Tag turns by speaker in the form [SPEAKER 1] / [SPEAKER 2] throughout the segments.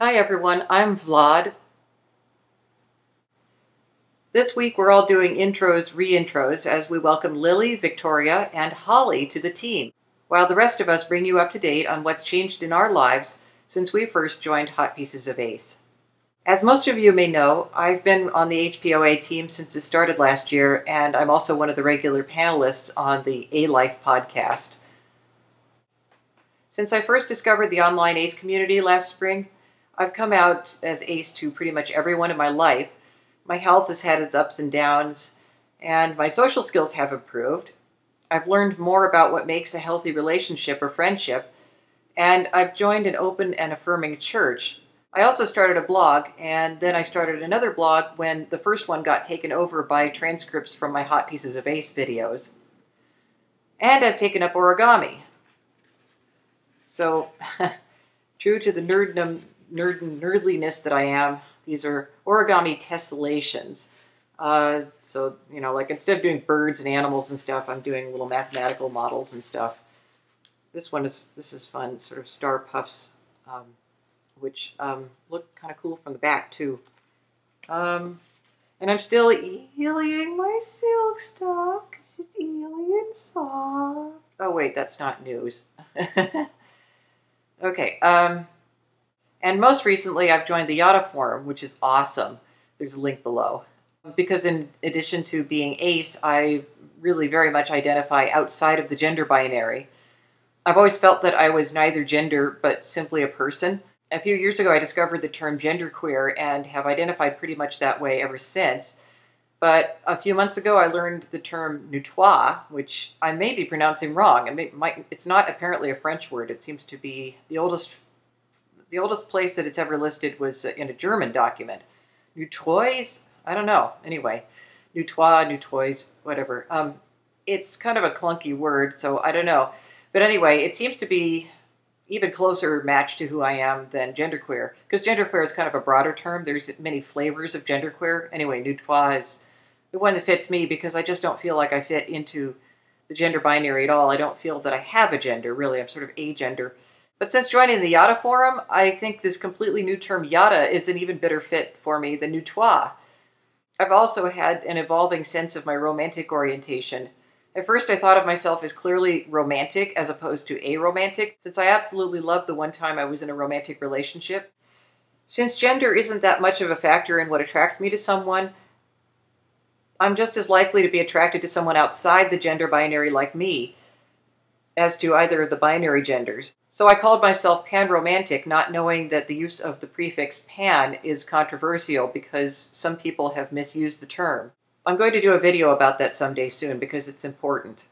[SPEAKER 1] Hi everyone, I'm Vlad. This week we're all doing intros, re-intros as we welcome Lily, Victoria, and Holly to the team, while the rest of us bring you up to date on what's changed in our lives since we first joined Hot Pieces of Ace. As most of you may know, I've been on the HPoA team since it started last year, and I'm also one of the regular panelists on the A-Life podcast. Since I first discovered the online ACE community last spring, I've come out as ACE to pretty much everyone in my life. My health has had its ups and downs, and my social skills have improved. I've learned more about what makes a healthy relationship or friendship, and I've joined an open and affirming church. I also started a blog, and then I started another blog when the first one got taken over by transcripts from my Hot Pieces of Ace videos. And I've taken up origami. So, true to the nerdliness that I am, these are origami tessellations. So, like instead of doing birds and animals and stuff, I'm doing little mathematical models and stuff. This is fun, sort of star puffs, which look kind of cool from the back too. And I'm still healing my silk stuff because it's alien soft. Oh wait, that's not news. Okay, and most recently I've joined the Yada forum, which is awesome. There's a link below. Because in addition to being ace, I really very much identify outside of the gender binary. I've always felt that I was neither gender, but simply a person. A few years ago I discovered the term genderqueer and have identified pretty much that way ever since. But a few months ago I learned the term neutois, which I may be pronouncing wrong. It's not apparently a French word. It seems to be the oldest place that it's ever listed was in a German document. Neutois? I don't know. Anyway, neutois, neutois, whatever. It's kind of a clunky word, so I don't know. But anyway, it seems to be even closer match to who I am than genderqueer, because genderqueer is kind of a broader term. There's many flavors of genderqueer. Anyway, neutois is the one that fits me because I just don't feel like I fit into the gender binary at all. I don't feel that I have a gender, really. I'm sort of agender. But since joining the Yada forum, I think this completely new term Yada is an even better fit for me than neutois. I've also had an evolving sense of my romantic orientation. At first I thought of myself as clearly romantic as opposed to aromantic, since I absolutely loved the one time I was in a romantic relationship. Since gender isn't that much of a factor in what attracts me to someone, I'm just as likely to be attracted to someone outside the gender binary like me as to either of the binary genders. So I called myself panromantic, not knowing that the use of the prefix pan is controversial because some people have misused the term. I'm going to do a video about that someday soon because it's important.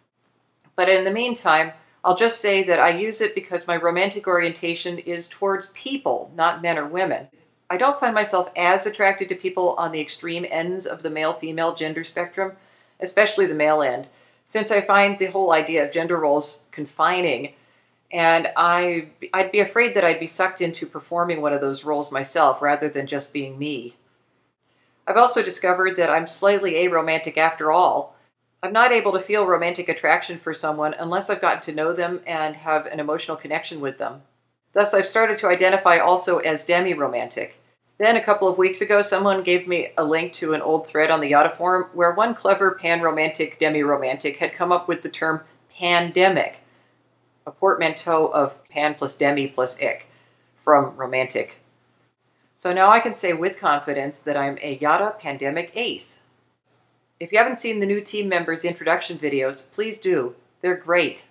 [SPEAKER 1] But in the meantime, I'll just say that I use it because my romantic orientation is towards people, not men or women. I don't find myself as attracted to people on the extreme ends of the male-female gender spectrum, especially the male end, since I find the whole idea of gender roles confining, and I'd be afraid that I'd be sucked into performing one of those roles myself rather than just being me. I've also discovered that I'm slightly aromantic after all. I'm not able to feel romantic attraction for someone unless I've gotten to know them and have an emotional connection with them. Thus, I've started to identify also as demi-romantic. Then, a couple of weeks ago, someone gave me a link to an old thread on the Yada forum where one clever pan-romantic demi-romantic had come up with the term pandemic, a portmanteau of pan plus demi plus ic, from romantic. So now I can say with confidence that I'm a Yada pandemic ace. If you haven't seen the new team members' introduction videos, please do. They're great.